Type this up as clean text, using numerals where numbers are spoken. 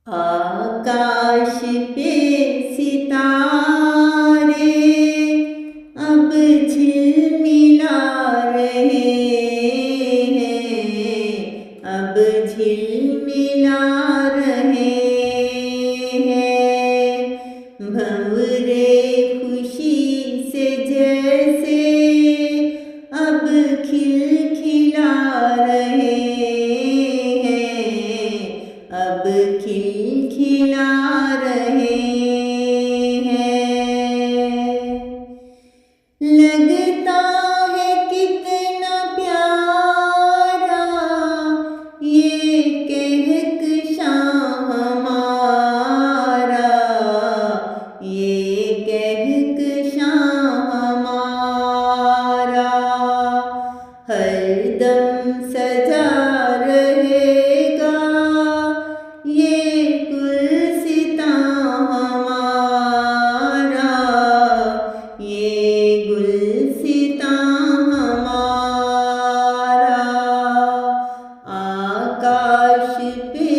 आकाश पे सितारे अब झिलमिला रहे हैं, अब झिलमिला रहे हैं। भंवरे खुशी से जैसे अब खिलखिला रहे हैं, अब खिलखिला रहे हैं। लगता है कितना प्यारा ये कहकशां हमारा, ये कहकशां हमारा। हरदम सजा रहेगा ये गुलसितां हमारा, ये गुलसितां हमारा। आकाश पे